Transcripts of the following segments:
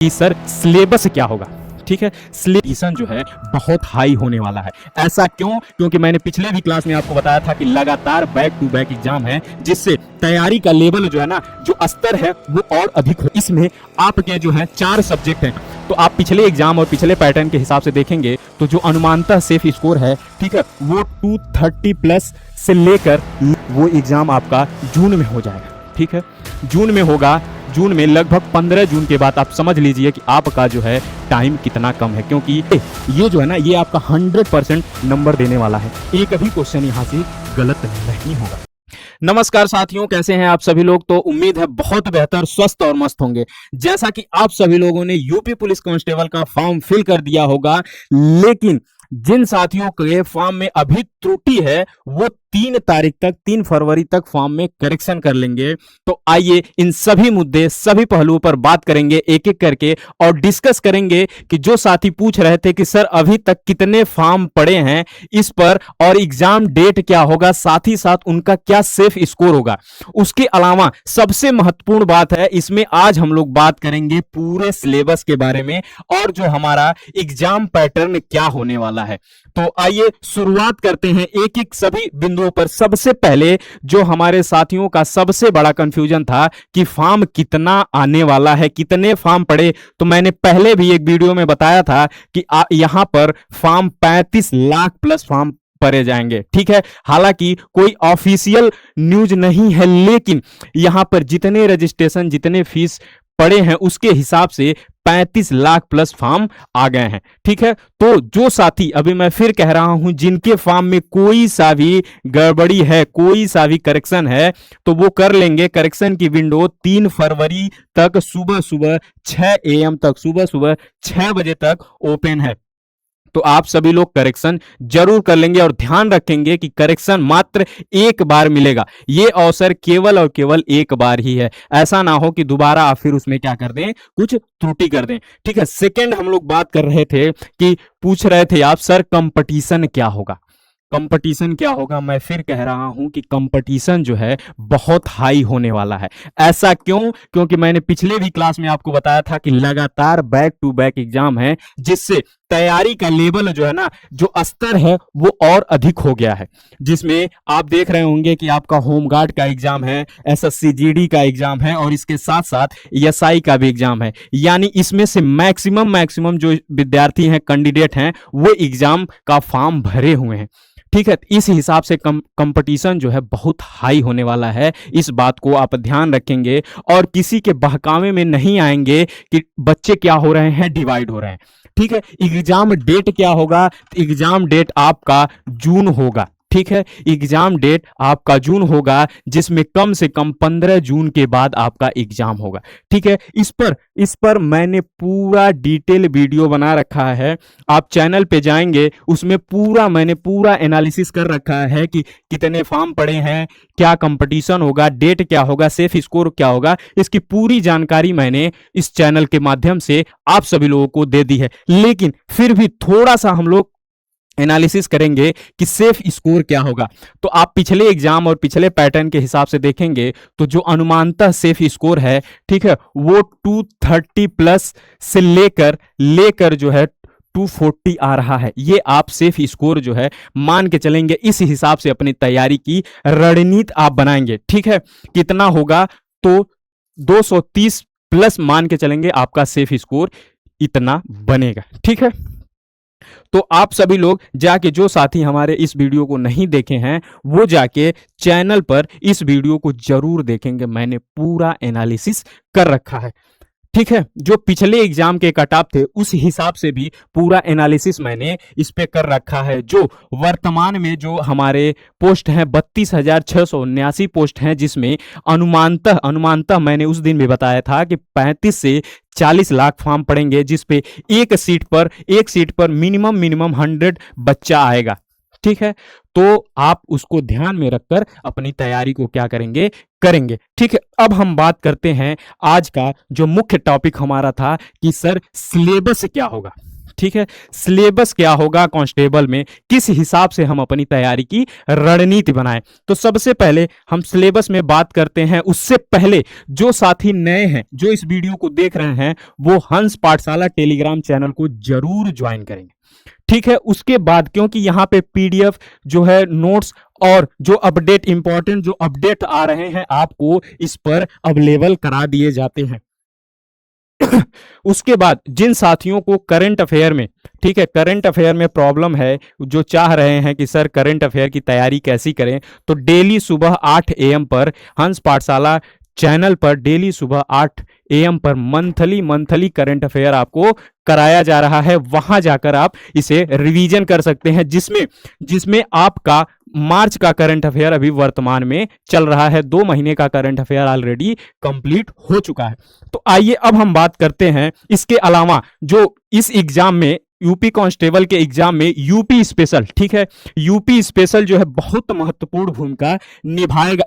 कि sir syllabus क्या होगा। ठीक है, सिलेबस जो है बहुत हाई होने वाला है। ऐसा क्यों? क्योंकि मैंने पिछले भी क्लास में आपको बताया था कि लगातार बैक टू बैक एग्जाम है, जिससे तैयारी का लेवल जो है ना, जो स्तर है वो और अधिक हो। इसमें आपके जो है 4 सब्जेक्ट हैं, तो आप पिछले एग्जाम और पिछले पैटर्न के हिसाब से देखेंगे तो जो अनुमानतः सेफ स्कोर है, ठीक है, वो 230 प्लस से लेकर वो एग्जाम आपका जून में हो जाएगा। ठीक है, जून में होगा। जून में लगभग 15 जून के बाद आप समझ लीजिए कि आपका जो है टाइम कितना कम है, क्योंकि ये जो है ना, ये आपका 100% नंबर देने वाला है। एक भी क्वेश्चन यहाँ से गलत नहीं होगा। नमस्कार साथियों, कैसे हैं आप सभी लोग? तो उम्मीद है बहुत बेहतर, स्वस्थ और मस्त होंगे। जैसा कि आप सभी लोगों ने यूपी पुलिस कांस्टेबल का फॉर्म फिल कर दिया होगा, लेकिन जिन साथियों के फॉर्म में अभी त्रुटि है वो 3 तारीख तक, 3 फरवरी तक फॉर्म में करेक्शन कर लेंगे। तो आइए इन सभी मुद्दे, सभी पहलुओं पर बात करेंगे एक एक करके, और डिस्कस करेंगे कि जो साथी पूछ रहे थे कि सर अभी तक कितने फॉर्म पड़े हैं इस पर, और एग्जाम डेट क्या होगा, साथ ही साथ उनका क्या सेफ स्कोर होगा। उसके अलावा सबसे महत्वपूर्ण बात है, इसमें आज हम लोग बात करेंगे पूरे सिलेबस के बारे में और जो हमारा एग्जाम पैटर्न क्या होने वाला है। तो आइए शुरुआत करते हैं एक एक सभी बिंदुओं पर। सबसे पहले जो हमारे साथियों का सबसे बड़ा कंफ्यूजन था कि फॉर्म कितना आने वाला है, कितने फॉर्म पड़े, तो मैंने पहले भी एक वीडियो में बताया था कि यहां पर फॉर्म 35 लाख प्लस फॉर्म पड़े जाएंगे। ठीक है, हालांकि कोई ऑफिशियल न्यूज नहीं है, लेकिन यहां पर जितने रजिस्ट्रेशन, जितने फीस पड़े हैं उसके हिसाब से 35 लाख प्लस फॉर्म आ गए हैं। ठीक है, तो जो साथी, अभी मैं फिर कह रहा हूं, जिनके फॉर्म में कोई सा भी गड़बड़ी है, कोई सा भी करेक्शन है, तो वो कर लेंगे। करेक्शन की विंडो 3 फरवरी तक सुबह सुबह 6 AM तक, सुबह सुबह 6 बजे तक ओपन है। तो आप सभी लोग करेक्शन जरूर कर लेंगे, और ध्यान रखेंगे कि करेक्शन मात्र एक बार मिलेगा। ये अवसर केवल और केवल एक बार ही है। ऐसा ना हो कि दोबारा आप फिर उसमें क्या कर दें, कुछ त्रुटि कर दें। ठीक है, सेकंड हम लोग बात कर रहे थे कि पूछ रहे थे आप, सर कंपटीशन क्या होगा, कंपटीशन क्या होगा। मैं फिर कह रहा हूं कि कंपटीशन जो है बहुत हाई होने वाला है। ऐसा क्यों? क्योंकि मैंने पिछले भी क्लास में आपको बताया था कि लगातार बैक टू बैक एग्जाम है, जिससे तैयारी का लेवल जो है ना, जो स्तर है वो और अधिक हो गया है। जिसमें आप देख रहे होंगे कि आपका होमगार्ड का एग्जाम है, SSC GD का एग्जाम है, और इसके साथ साथ SI का भी एग्जाम है। यानी इसमें से मैक्सिमम जो विद्यार्थी हैं, कैंडिडेट हैं, वो एग्जाम का फॉर्म भरे हुए हैं। ठीक है, इस हिसाब से कंपटीशन जो है बहुत हाई होने वाला है। इस बात को आप ध्यान रखेंगे और किसी के बहकावे में नहीं आएंगे कि बच्चे क्या हो रहे हैं, डिवाइड हो रहे हैं। ठीक है, एग्जाम डेट क्या होगा? एग्जाम डेट आपका जून होगा। ठीक है, एग्जाम डेट आपका जून होगा, जिसमें कम से कम 15 जून के बाद आपका एग्जाम होगा। ठीक है, इस पर मैंने पूरा डिटेल वीडियो बना रखा है। आप चैनल पे जाएंगे, उसमें मैंने पूरा एनालिसिस कर रखा है कि कितने फॉर्म पड़े हैं, क्या कंपटीशन होगा, डेट क्या होगा, सेफ स्कोर क्या होगा। इसकी पूरी जानकारी मैंने इस चैनल के माध्यम से आप सभी लोगों को दे दी है। लेकिन फिर भी थोड़ा सा हम लोग एनालिसिस करेंगे कि सेफ स्कोर क्या होगा। तो आप पिछले एग्जाम और पिछले पैटर्न के हिसाब से देखेंगे तो जो अनुमानतः सेफ स्कोर है, ठीक है, वो 230 प्लस से लेकर जो है 240 आ रहा है। ये आप सेफ स्कोर जो है मान के चलेंगे। इस हिसाब से अपनी तैयारी की रणनीति आप बनाएंगे। ठीक है, कितना होगा? तो 230 प्लस मान के चलेंगे, आपका सेफ स्कोर इतना बनेगा। ठीक है, तो आप सभी लोग जाके, जो साथी हमारे इस वीडियो को नहीं देखे हैं, वो जाके चैनल पर इस वीडियो को जरूर देखेंगे। मैंने पूरा एनालिसिस कर रखा है। ठीक है, जो पिछले एग्जाम के कट ऑफ थे उस हिसाब से भी पूरा एनालिसिस मैंने इस पे कर रखा है। जो वर्तमान में जो हमारे पोस्ट हैं, 32,679 पोस्ट हैं, जिसमें अनुमानतः मैंने उस दिन भी बताया था कि 35 से 40 लाख फॉर्म पड़ेंगे, जिसपे एक सीट पर मिनिमम 100 बच्चा आएगा। ठीक है, तो आप उसको ध्यान में रखकर अपनी तैयारी को क्या करेंगे? ठीक है, अब हम बात करते हैं आज का जो मुख्य टॉपिक हमारा था कि सर सिलेबस क्या होगा। ठीक है, सिलेबस क्या होगा कांस्टेबल में, किस हिसाब से हम अपनी तैयारी की रणनीति बनाएं। तो सबसे पहले हम सिलेबस में बात करते हैं। उससे पहले जो साथी नए हैं, जो इस वीडियो को देख रहे हैं, वो हंस पाठशाला टेलीग्राम चैनल को जरूर ज्वाइन करेंगे। ठीक है, उसके बाद क्योंकि यहाँ पे पीडीएफ जो है, नोट्स और जो अपडेट, इंपॉर्टेंट जो अपडेट आ रहे हैं आपको इस पर अवेलेबल करा दिए जाते हैं। उसके बाद जिन साथियों को करंट अफेयर में, ठीक है, करंट अफेयर में प्रॉब्लम है, जो चाह रहे हैं कि सर करंट अफेयर की तैयारी कैसी करें, तो डेली सुबह 8 AM पर हंस पाठशाला चैनल पर डेली सुबह 8 AM पर मंथली करंट अफेयर आपको कराया जा रहा है। वहां जाकर आप इसे रिवीजन कर सकते हैं, जिसमें आपका मार्च का करंट अफेयर अभी वर्तमान में चल रहा है। 2 महीने का करंट अफेयर ऑलरेडी कंप्लीट हो चुका है। तो आइए अब हम बात करते हैं इसके अलावा जो इस एग्जाम में, यूपी कांस्टेबल के एग्जाम में यूपी स्पेशल, ठीक है, यूपी स्पेशल जो है बहुत महत्वपूर्ण भूमिका निभाएगा।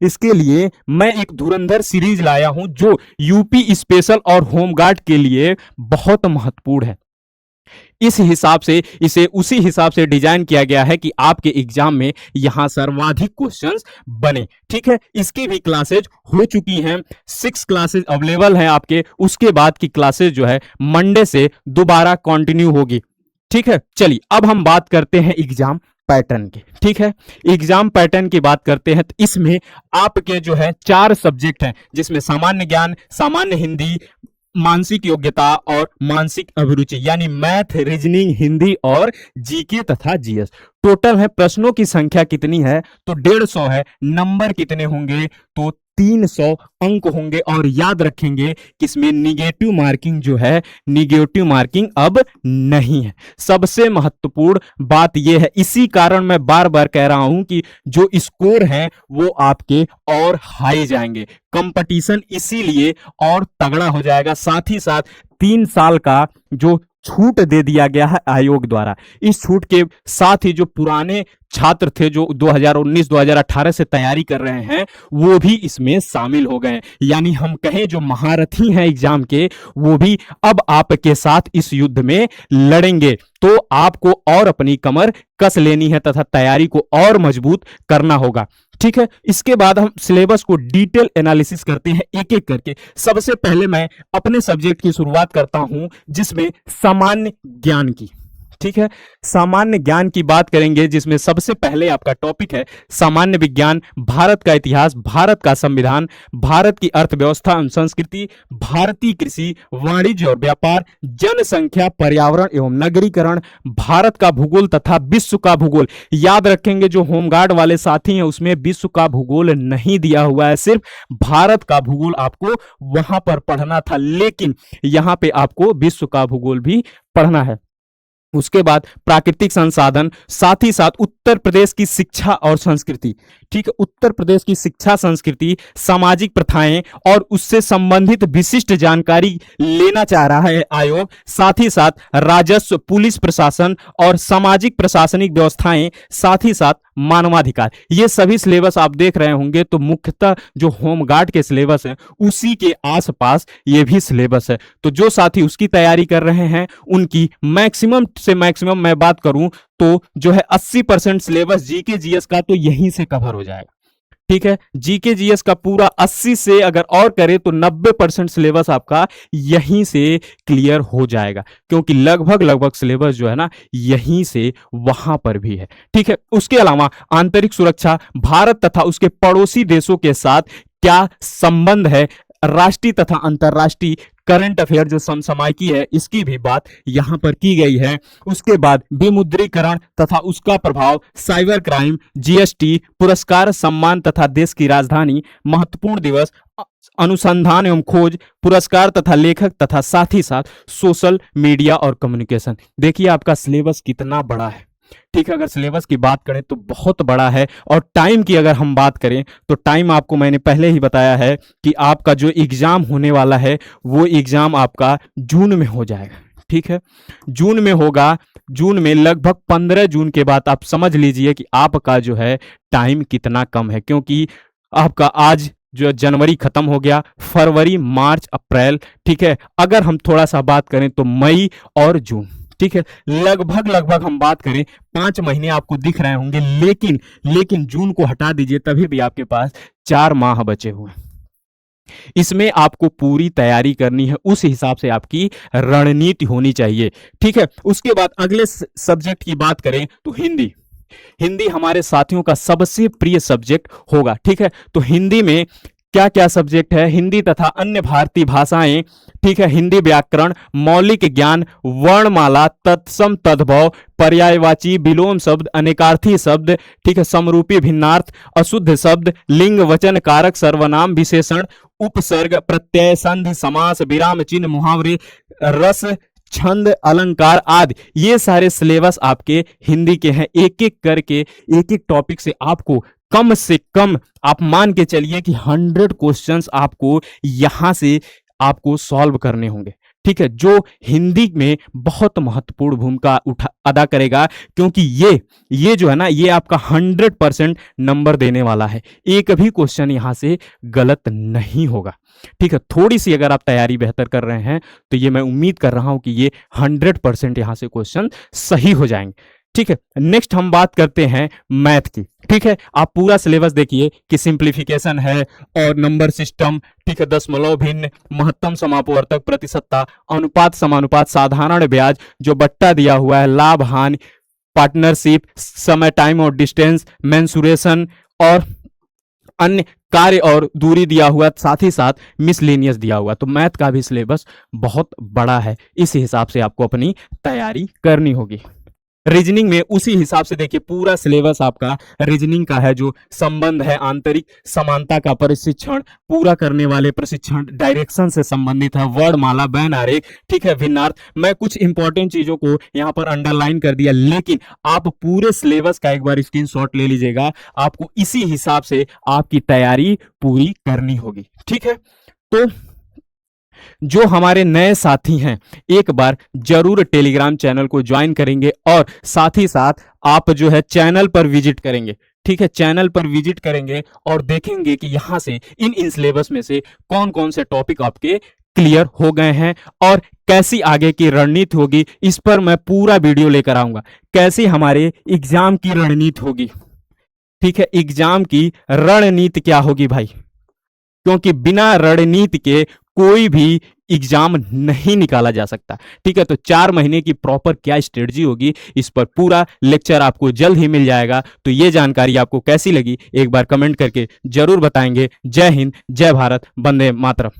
इसके लिए मैं एक धुरंधर सीरीज लाया हूं जो यूपी स्पेशल और होमगार्ड के लिए बहुत महत्वपूर्ण है। इस हिसाब से इसे उसी हिसाब से डिजाइन किया गया है कि आपके एग्जाम में यहां सर्वाधिक क्वेश्चंस बने। ठीक है, इसकी भी क्लासेज हो चुकी हैं, 6 क्लासेज अवेलेबल हैं आपके। उसके बाद की क्लासेज जो है मंडे से दोबारा कंटिन्यू होगी। ठीक है, चलिए अब हम बात करते हैं एग्जाम पैटर्न की। ठीक है, एग्जाम पैटर्न की बात करते हैं तो इसमें आपके जो है 4 सब्जेक्ट हैं, जिसमें सामान्य ज्ञान, सामान्य हिंदी, मानसिक योग्यता और मानसिक अभिरुचि, यानी मैथ, रीजनिंग, हिंदी और जीके तथा जीएस। टोटल है, प्रश्नों की संख्या कितनी है तो 150 है। नंबर कितने होंगे तो 300 अंक होंगे। और याद रखेंगे कि इसमें निगेटिव मार्किंग जो है, निगेटिव मार्किंग अब नहीं है। सबसे महत्वपूर्ण बात यह है, इसी कारण मैं बार बार कह रहा हूं कि जो स्कोर है वो आपके और हाई जाएंगे, कंपटीशन इसीलिए और तगड़ा हो जाएगा। साथ ही साथ 3 साल का जो छूट दे दिया गया है आयोग द्वारा, इस छूट के साथ ही जो पुराने छात्र थे जो 2019-2018 से तैयारी कर रहे हैं वो भी इसमें शामिल हो गए। यानी हम कहें जो महारथी हैं एग्जाम के, वो भी अब आपके साथ इस युद्ध में लड़ेंगे। तो आपको और अपनी कमर कस लेनी है तथा तैयारी को और मजबूत करना होगा। ठीक है, इसके बाद हम सिलेबस को डिटेल एनालिसिस करते हैं एक एक करके। सबसे पहले मैं अपने सब्जेक्ट की शुरुआत करता हूं, जिसमें सामान्य ज्ञान की। ठीक है, सामान्य ज्ञान की बात करेंगे, जिसमें सबसे पहले आपका टॉपिक है सामान्य विज्ञान, भारत का इतिहास, भारत का संविधान, भारत की अर्थव्यवस्था एवं संस्कृति, भारतीय कृषि, वाणिज्य और व्यापार, जनसंख्या, पर्यावरण एवं नगरीकरण, भारत का भूगोल तथा विश्व का भूगोल। याद रखेंगे जो होमगार्ड वाले साथी हैं उसमें विश्व का भूगोल नहीं दिया हुआ है, सिर्फ भारत का भूगोल आपको वहां पर पढ़ना था, लेकिन यहां पे आपको विश्व का भूगोल भी पढ़ना है। उसके बाद प्राकृतिक संसाधन, साथ ही साथ उत्तर प्रदेश की शिक्षा और संस्कृति। ठीक है, उत्तर प्रदेश की शिक्षा संस्कृति, सामाजिक प्रथाएं और उससे संबंधित विशिष्ट जानकारी लेना चाह रहा है आयोग। साथ ही साथ राजस्व, पुलिस प्रशासन और सामाजिक प्रशासनिक व्यवस्थाएं, साथ ही साथ मानवाधिकार। ये सभी सिलेबस आप देख रहे होंगे, तो मुख्यतः जो होमगार्ड के सिलेबस है उसी के आसपास ये भी सिलेबस है। तो जो साथी उसकी तैयारी कर रहे हैं उनकी मैक्सिमम से मैक्सिमम मैं बात करूं तो जो है 80% सिलेबस जीके जीएस का तो यहीं से कवर हो जाएगा। ठीक है, जीके जीएस का पूरा 80 से अगर और करें तो 90% सिलेबस आपका यहीं से क्लियर हो जाएगा, क्योंकि लगभग सिलेबस जो है ना यहीं से वहां पर भी है। ठीक है, उसके अलावा आंतरिक सुरक्षा, भारत तथा उसके पड़ोसी देशों के साथ क्या संबंध है, राष्ट्रीय तथा अंतरराष्ट्रीय करंट अफेयर जो समसामयिकी है इसकी भी बात यहां पर की गई है। उसके बाद विमुद्रीकरण तथा उसका प्रभाव, साइबर क्राइम, जीएसटी, पुरस्कार, सम्मान तथा देश की राजधानी, महत्वपूर्ण दिवस, अनुसंधान एवं खोज, पुरस्कार तथा लेखक तथा साथ ही साथ सोशल मीडिया और कम्युनिकेशन। देखिए आपका सिलेबस कितना बड़ा है। ठीक है, अगर सिलेबस की बात करें तो बहुत बड़ा है। और टाइम की अगर हम बात करें तो टाइम आपको मैंने पहले ही बताया है कि आपका जो एग्जाम होने वाला है वो एग्जाम आपका जून में हो जाएगा। ठीक है, जून में होगा। जून में लगभग 15 जून के बाद आप समझ लीजिए कि आपका जो है टाइम कितना कम है, क्योंकि आपका आज जो जनवरी खत्म हो गया, फरवरी, मार्च, अप्रैल, ठीक है। अगर हम थोड़ा सा बात करें तो मई और जून, ठीक है। लगभग हम बात करें 5 महीने आपको दिख रहे होंगे, लेकिन जून को हटा दीजिए, तभी भी आपके पास 4 माह बचे हुए हैं। इसमें आपको पूरी तैयारी करनी है, उस हिसाब से आपकी रणनीति होनी चाहिए, ठीक है। उसके बाद अगले सब्जेक्ट की बात करें तो हिंदी हमारे साथियों का सबसे प्रिय सब्जेक्ट होगा, ठीक है। तो हिंदी में क्या क्या सब्जेक्ट है? हिंदी तथा अन्य भारतीय भाषाएं, ठीक है। हिंदी व्याकरण, मौलिक ज्ञान, वर्णमाला, तत्सम तद्भव, पर्यायवाची, विलोम शब्द, अनेकार्थी शब्द, ठीक है। समरूपी भिन्नार्थ, अशुद्ध शब्द, लिंग, वचन, कारक, सर्वनाम, विशेषण, उपसर्ग, प्रत्यय, संधि, समास, विराम चिन्ह, मुहावरे, रस, छंद, अलंकार आदि, ये सारे सिलेबस आपके हिंदी के हैं। एक एक करके, एक एक टॉपिक से आपको कम से कम आप मान के चलिए कि 100 क्वेश्चंस आपको यहां से आपको सॉल्व करने होंगे, ठीक है। जो हिंदी में बहुत महत्वपूर्ण भूमिका अदा करेगा, क्योंकि ये जो है ना, ये आपका 100% नंबर देने वाला है। एक भी क्वेश्चन यहां से गलत नहीं होगा, ठीक है। थोड़ी सी अगर आप तैयारी बेहतर कर रहे हैं तो ये मैं उम्मीद कर रहा हूं कि ये 100% यहां से क्वेश्चन सही हो जाएंगे, ठीक है। नेक्स्ट हम बात करते हैं मैथ की, ठीक है। आप पूरा सिलेबस देखिए कि सिंप्लीफिकेशन है और नंबर सिस्टम, ठीक है। दशमलव भिन्न, महत्तम समापवर्तक, प्रतिशतता, अनुपात, समानुपात, साधारण ब्याज, जो बट्टा दिया हुआ है, लाभ हानि, पार्टनरशिप, समय, टाइम और डिस्टेंस, मेंसुरेशन और अन्य कार्य और दूरी दिया हुआ, साथ ही साथ मिसलेनियस दिया हुआ। तो मैथ का भी सिलेबस बहुत बड़ा है, इस हिसाब से आपको अपनी तैयारी करनी होगी। रीजनिंग में उसी हिसाब से देखिए, पूरा सिलेबस आपका रीजनिंग का है, जो संबंध है, आंतरिक समानता का प्रशिक्षण, पूरा करने वाले प्रशिक्षण, डायरेक्शन से संबंधित है, वर्णमाला, बैन आरेख, ठीक है, भिन्नार्थ। मैं कुछ इंपॉर्टेंट चीजों को यहां पर अंडरलाइन कर दिया, लेकिन आप पूरे सिलेबस का एक बार स्क्रीनशॉट ले लीजिएगा, आपको इसी हिसाब से आपकी तैयारी पूरी करनी होगी, ठीक है। तो जो हमारे नए साथी हैं, एक बार जरूर टेलीग्राम चैनल को ज्वाइन करेंगे और साथ ही साथ आप जो है चैनल पर विजिट करेंगे, ठीक है। चैनल पर विजिट करेंगे और देखेंगे कि यहां से इन सिलेबस में से कौन कौन से टॉपिक आपके क्लियर हो गए हैं और कैसी आगे की रणनीति होगी, इस पर मैं पूरा वीडियो लेकर आऊंगा। कैसी हमारे एग्जाम की रणनीति होगी, ठीक है। एग्जाम की रणनीति क्या होगी भाई, क्योंकि बिना रणनीति के कोई भी एग्जाम नहीं निकाला जा सकता, ठीक है। तो 4 महीने की प्रॉपर क्या स्ट्रेटजी होगी, इस पर पूरा लेक्चर आपको जल्द ही मिल जाएगा। तो ये जानकारी आपको कैसी लगी, एक बार कमेंट करके जरूर बताएंगे। जय हिंद, जय भारत, वंदे मातरम।